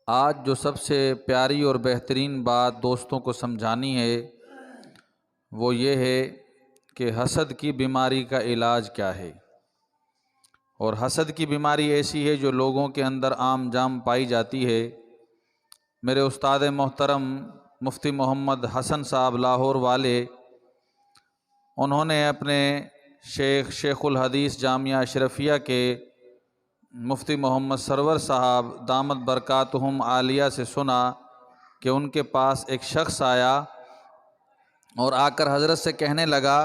آج جو سب سے پیاری اور بہترین بات دوستوں کو سمجھانی ہے وہ یہ ہے کہ حسد کی بیماری کا علاج کیا ہے۔ اور حسد کی بیماری ایسی ہے جو لوگوں کے اندر عام جام پائی جاتی ہے۔ میرے استاد محترم مفتی محمد حسن صاحب لاہور والے، انہوں نے اپنے شیخ الحدیث جامعہ اشرفیہ کے مفتی محمد سرور صاحب دامت برکاتہم عالیہ سے سنا کہ ان کے پاس ایک شخص آیا اور آ کر حضرت سے کہنے لگا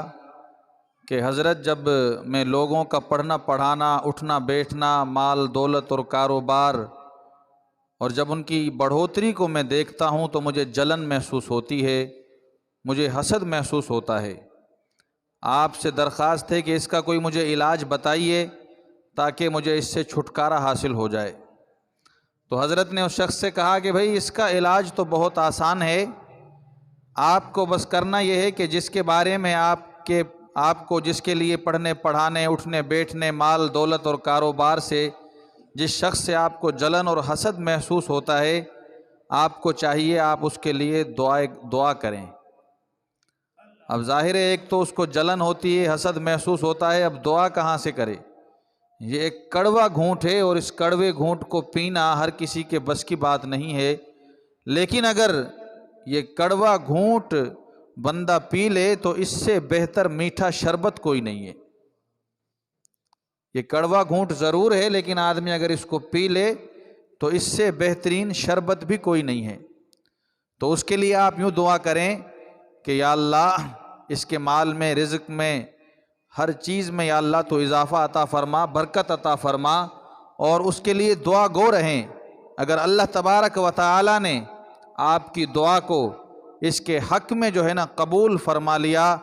کہ حضرت، جب میں لوگوں کا پڑھنا پڑھانا، اٹھنا بیٹھنا، مال دولت اور کاروبار، اور جب ان کی بڑھوتری کو میں دیکھتا ہوں تو مجھے جلن محسوس ہوتی ہے، مجھے حسد محسوس ہوتا ہے۔ آپ سے درخواست ہے کہ اس کا کوئی مجھے علاج بتائیے تاکہ مجھے اس سے چھٹکارا حاصل ہو جائے۔ تو حضرت نے اس شخص سے کہا کہ بھائی، اس کا علاج تو بہت آسان ہے، آپ کو بس کرنا یہ ہے کہ جس کے بارے میں آپ کو جس کے لیے پڑھنے پڑھانے، اٹھنے بیٹھنے، مال دولت اور کاروبار سے جس شخص سے آپ کو جلن اور حسد محسوس ہوتا ہے، آپ کو چاہیے آپ اس کے لیے دعا کریں۔ اب ظاہر ہے ایک تو اس کو جلن ہوتی ہے، حسد محسوس ہوتا ہے، اب دعا کہاں سے کرے؟ یہ ایک کڑوا گھونٹ ہے اور اس کڑوے گھونٹ کو پینا ہر کسی کے بس کی بات نہیں ہے، لیکن اگر یہ کڑوا گھونٹ بندہ پی لے تو اس سے بہتر میٹھا شربت کوئی نہیں ہے۔ یہ کڑوا گھونٹ ضرور ہے لیکن آدمی اگر اس کو پی لے تو اس سے بہترین شربت بھی کوئی نہیں ہے۔ تو اس کے لیے آپ یوں دعا کریں کہ یا اللہ، اس کے مال میں، رزق میں، ہر چیز میں یا اللہ تو اضافہ عطا فرما، برکت عطا فرما، اور اس کے لیے دعا گو رہیں۔ اگر اللہ تبارک و تعالی نے آپ کی دعا کو اس کے حق میں جو ہے نا قبول فرما لیا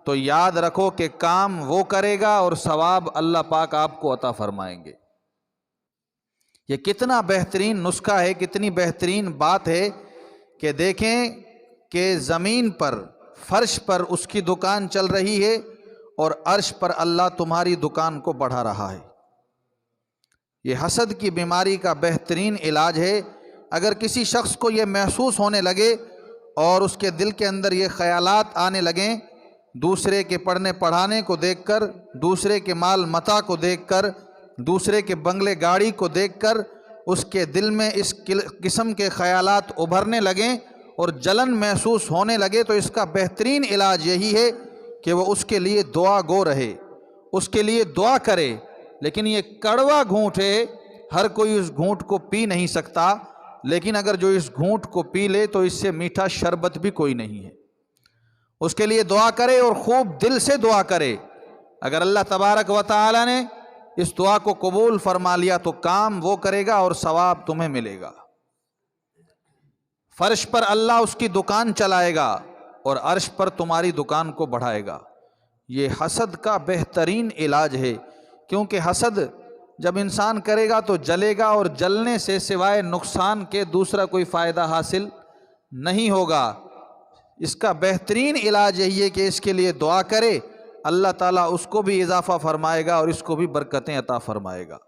تو یاد رکھو کہ کام وہ کرے گا اور ثواب اللہ پاک آپ کو عطا فرمائیں گے۔ یہ کتنا بہترین نسخہ ہے، کتنی بہترین بات ہے کہ دیکھیں کہ زمین پر، فرش پر اس کی دکان چل رہی ہے اور عرش پر اللہ تمہاری دکان کو بڑھا رہا ہے۔ یہ حسد کی بیماری کا بہترین علاج ہے۔ اگر کسی شخص کو یہ محسوس ہونے لگے اور اس کے دل کے اندر یہ خیالات آنے لگیں، دوسرے کے پڑھنے پڑھانے کو دیکھ کر، دوسرے کے مال متاع کو دیکھ کر، دوسرے کے بنگلے گاڑی کو دیکھ کر اس کے دل میں اس قسم کے خیالات ابھرنے لگیں اور جلن محسوس ہونے لگے، تو اس کا بہترین علاج یہی ہے کہ وہ اس کے لیے دعا گو رہے، اس کے لیے دعا کرے۔ لیکن یہ کڑوا گھونٹ ہے، ہر کوئی اس گھونٹ کو پی نہیں سکتا، لیکن اگر جو اس گھونٹ کو پی لے تو اس سے میٹھا شربت بھی کوئی نہیں ہے۔ اس کے لیے دعا کرے اور خوب دل سے دعا کرے۔ اگر اللہ تبارک و تعالی نے اس دعا کو قبول فرما لیا تو کام وہ کرے گا اور ثواب تمہیں ملے گا۔ فرش پر اللہ اس کی دکان چلائے گا اور عرش پر تمہاری دکان کو بڑھائے گا۔ یہ حسد کا بہترین علاج ہے، کیونکہ حسد جب انسان کرے گا تو جلے گا، اور جلنے سے سوائے نقصان کے دوسرا کوئی فائدہ حاصل نہیں ہوگا۔ اس کا بہترین علاج یہی ہے کہ اس کے لیے دعا کرے، اللہ تعالیٰ اس کو بھی اضافہ فرمائے گا اور اس کو بھی برکتیں عطا فرمائے گا۔